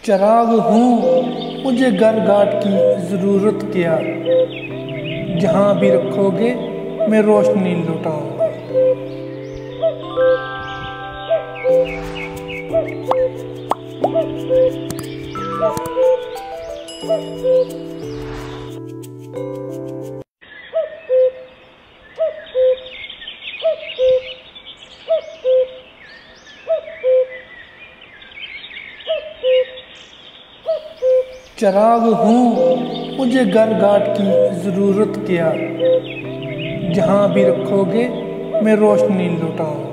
चराग हूँ, मुझे घर घाट की ज़रूरत क्या। जहाँ भी रखोगे मैं रोशनी लुटाऊंगा। चराग हूँ, मुझे घर घाट की ज़रूरत क्या। जहाँ भी रखोगे मैं रोशनी लुटाऊंगा।